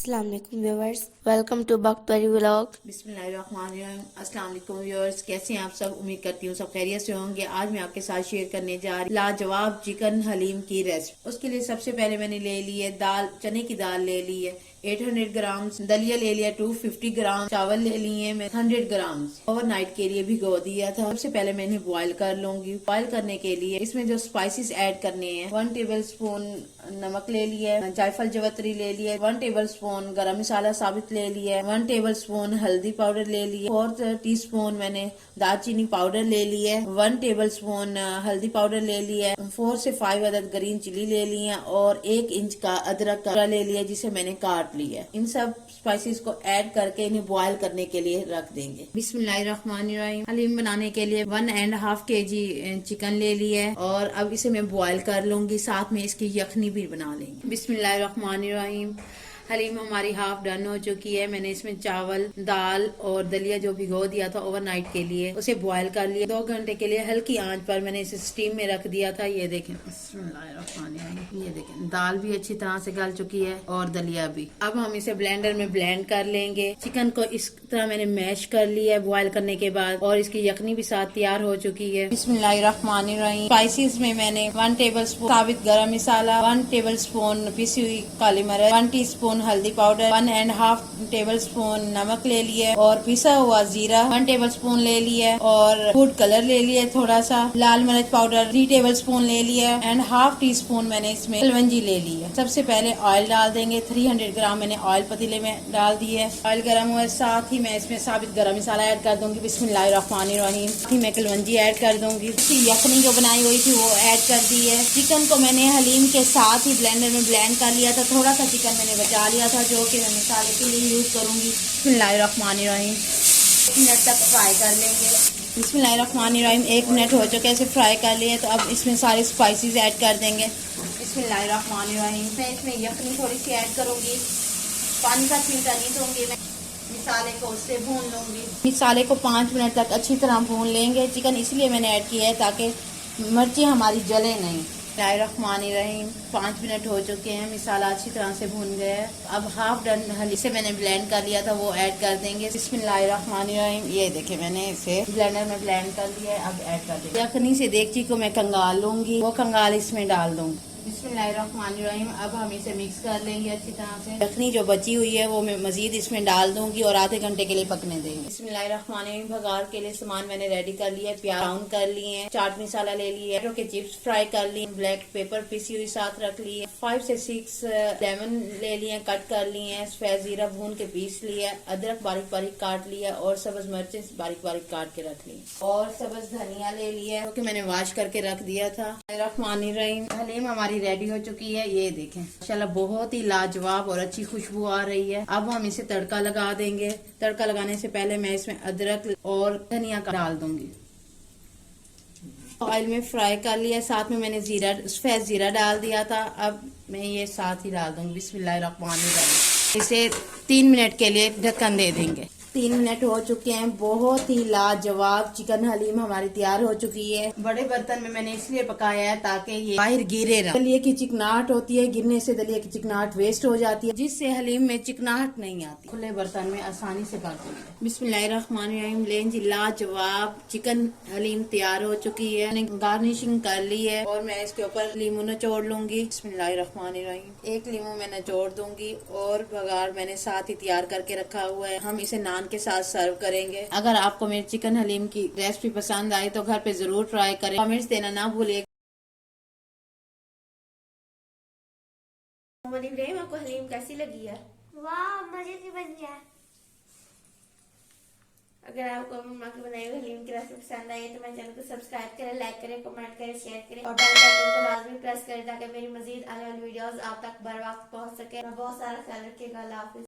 अस्सलाम वालेकुम viewers, welcome to बख्तरी vlog. बिस्मिल्लाहिर्रहमानिर्रहीम। अस्सलाम वालेकुम व्यूअर्स, कैसे हैं आप सब? उम्मीद करती हूँ सब खैरियत से होंगे। आज मैं आपके साथ शेयर करने जा रही लाजवाब चिकन हलीम की रेसिपी। उसके लिए सबसे पहले मैंने ले ली है दाल, चने की दाल ले ली है 800 ग्राम, दलिया ले लिया 250 ग्राम, चावल ले लिए मैं 100 ग्राम। ओवरनाइट के लिए भिगो दिया था। सबसे पहले मैं इन्हें बॉईल कर लूंगी। बॉईल करने के लिए इसमें जो स्पाइसेस ऐड करने हैं, 1 टेबल स्पून नमक ले लिया है, जायफल जवतरी ले लिया है, 1 टेबल स्पून गरम मसाला साबित ले लिया है, 1 टेबल स्पून हल्दी पाउडर ले लिया, 4 टीस्पून मैंने दालचीनी पाउडर ले लिया है, 1 टेबल स्पून हल्दी पाउडर ले लिया है, 4 से 5 अदद ग्रीन चिली ले लिया और 1 इंच का अदरक का ले लिया जिसे मैंने काट लिया। इन सब स्पाइसेस को ऐड करके इन्हें बॉईल करने के लिए रख देंगे। बिस्मिल्लाहिर्रहमानिर्रहीम। हलीम बनाने के लिए 1.5 kg चिकन ले लिया है और अब इसे मैं बॉईल कर लूंगी, साथ में इसकी यखनी भी बना लेंगे। बिस्मिल्लाहिर्रहमानिर्रहीम। हलीम हमारी हाफ डन हो चुकी है। मैंने इसमें चावल, दाल और दलिया जो भिगो दिया था ओवरनाइट के लिए, उसे बॉईल कर लिया। 2 घंटे के लिए हल्की आंच पर मैंने इसे स्टीम में रख दिया था। ये देखें, बिस्मिल्लाहिर्रहमानिर्रहीम। ये देखें, दाल भी अच्छी तरह से गल चुकी है और दलिया भी। अब हम इसे ब्लेंडर में ब्लेंड कर लेंगे। चिकन को इस तरह मैंने मैश कर लिया है बॉईल करने के बाद और इसकी यखनी भी साथ तैयार हो चुकी है। बिस्मिल्लाहिर्रहमानिर्रहीम। स्पाइसेस में मैंने 1 टेबल स्पून साबित गरम मसाला, 1 टेबल स्पून पिसी हुई काली मिर्च, 1 टीस्पून हल्दी पाउडर, 1.5 टेबल स्पून नमक ले लिया और पिसा हुआ जीरा 1 टेबल स्पून ले लिया और फूड कलर ले लिया, थोड़ा सा लाल मिर्च पाउडर 3 टेबल स्पून ले लिया एंड हाफ टी स्पून मैंने इसमें कलवंजी ले ली है। सबसे पहले ऑयल डाल देंगे। 300 ग्राम मैंने ऑयल पतीले में डाल दी है। ऑयल गर्म हुआ, साथ ही मैं इसमें साबित गरम मसाला ऐड कर दूंगी। बिस्मिल्लाहिर्रहमानिर्रहीम। मैं कलवंजी ऐड कर दूंगी। इसकी यखनी जो बनाई हुई थी वो ऐड कर दी है। चिकन को मैंने हलीम के साथ ही ब्लेंडर में ब्लेंड कर लिया था। थोड़ा सा चिकन मैंने बचा लिया था जो कि मैं मसाले के लिए यूज करूंगी। बिस्मिल्लाहिर्रहमानिर्रहीम। 1 मिनट तक फ्राई कर लेंगे। बिस्मिल्लाहिर्रहमानिर्रहीम। 1 मिनट हो चुके इसे फ्राई कर लिए, तो अब इसमें सारे स्पाइसेस ऐड कर देंगे। बिस्मिल्लाहिर्रहमानिर्रहीम। मैं इसमें यखनी थोड़ी सी ऐड करूंगी। पानी का छींटा नहीं दूंगी मैं। मसाले को उससे भून लूंगी। मसाले को 5 मिनट तक अच्छी तरह भून लेंगे। चिकन इसलिए मैंने ऐड किया है ताकि मिर्ची हमारी जले नहीं। बिस्मिल्लाहिर्रहमानिर्रहीम। 5 मिनट हो चुके हैं, मसाला अच्छी तरह से भून गया है। अब हाफ डन हली से मैंने ब्लेंड कर लिया था वो ऐड कर देंगे। बिस्मिल्लाहिर्रहमानिर्रहीम। ये देखे मैंने इसे ब्लेंडर में ब्लेंड कर लिया है। अब ऐड कर देंगे। यखनी से देगची को मैं कंगाल लूंगी, वो कंगाल इसमें डाल दूंगी। बिस्मिल्लाहिर्रहमानिर्रहीम। अब हम इसे मिक्स कर लेंगे अच्छी तरह से। यखनी जो बची हुई है वो मैं मजीद इसमें डाल दूंगी और आधे घंटे के लिए पकने देंगे। बिस्मिल्लाहिर्रहमानिर्रहीम। भगार के लिए सामान मैंने रेडी कर लिया है। प्याज ब्राउन कर लिए हैं, चाट मसाला ले लिया है, के चिप्स फ्राई कर लिए, ब्लैक पेपर पीसी हुई साथ रख ली है, 5 से 6 लेमन ले लिए कट कर लिए हैं, सफेद जीरा भून के पीस लिया, अदरक बारीक बारीक काट लिया और सब्ज मिर्चें बारीक बारीक काट के रख ली और सब्ज धनिया ले लिया जो कि मैंने वॉश करके रख दिया था। रहमानिर्रहीम। हलीम हमारी रेडी हो चुकी है। ये देखें, माशाल्लाह बहुत ही लाजवाब और अच्छी खुशबू आ रही है। अब हम इसे तड़का लगा देंगे। तड़का लगाने से पहले मैं इसमें अदरक और धनिया का डाल दूंगी। ऑयल में फ्राई कर लिया, साथ में मैंने जीरा, सफेद जीरा डाल दिया था। अब मैं ये साथ ही डाल दूंगी। बिस्मिल्लाहिर्रहमानिर्रहीम। इसे 3 मिनट के लिए ढक्कन दे देंगे। 3 मिनट हो चुके हैं। बहुत ही लाजवाब चिकन हलीम हमारी तैयार हो चुकी है। बड़े बर्तन में मैंने इसलिए पकाया है ताकि ये बाहर गिरे ना। दलिये की चिकनाहट होती है, गिरने से दलिये की चिकनाहट वेस्ट हो जाती है, जिससे हलीम में चिकनाहट नहीं आती। खुले बर्तन में आसानी से पक जाती है। बिस्मिल्लाहिर्रहमानिर्रहीम। लें जी, लाजवाब चिकन हलीम तैयार हो चुकी है। मैंने गार्निशिंग कर ली है और मैं इसके ऊपर लीमू निचोड़ लूंगी। बिस्मिल्लाहिर्रहमानिर्रहीम। 1 लीमू मैं निचोड़ दूंगी और बघार मैंने साथ ही तैयार करके रखा हुआ है। हम इसे नान के साथ सर्व करेंगे। अगर आपको मेरी चिकन हलीम की रेसिपी पसंद आई तो घर पे जरूर ट्राई करें। कमेंट्स देना ना भूलिए। आपको हलीम कैसी लगी है? वाह, मजे की बन गया। अगर आपको मम्मा की बनाई हुई हलीम की रेसिपी पसंद आई तो मेरे चैनल को सब्सक्राइब करें, लाइक करें, कमेंट करें, शेयर करें और बेल आइकन को लाजमी प्रेस करें ताकि मेरी मजीद आने वाली वीडियोस आप तक बर वक्त पहुंच सके। बहुत सारा ख्याल रखिएगा। अल्लाह हाफिज।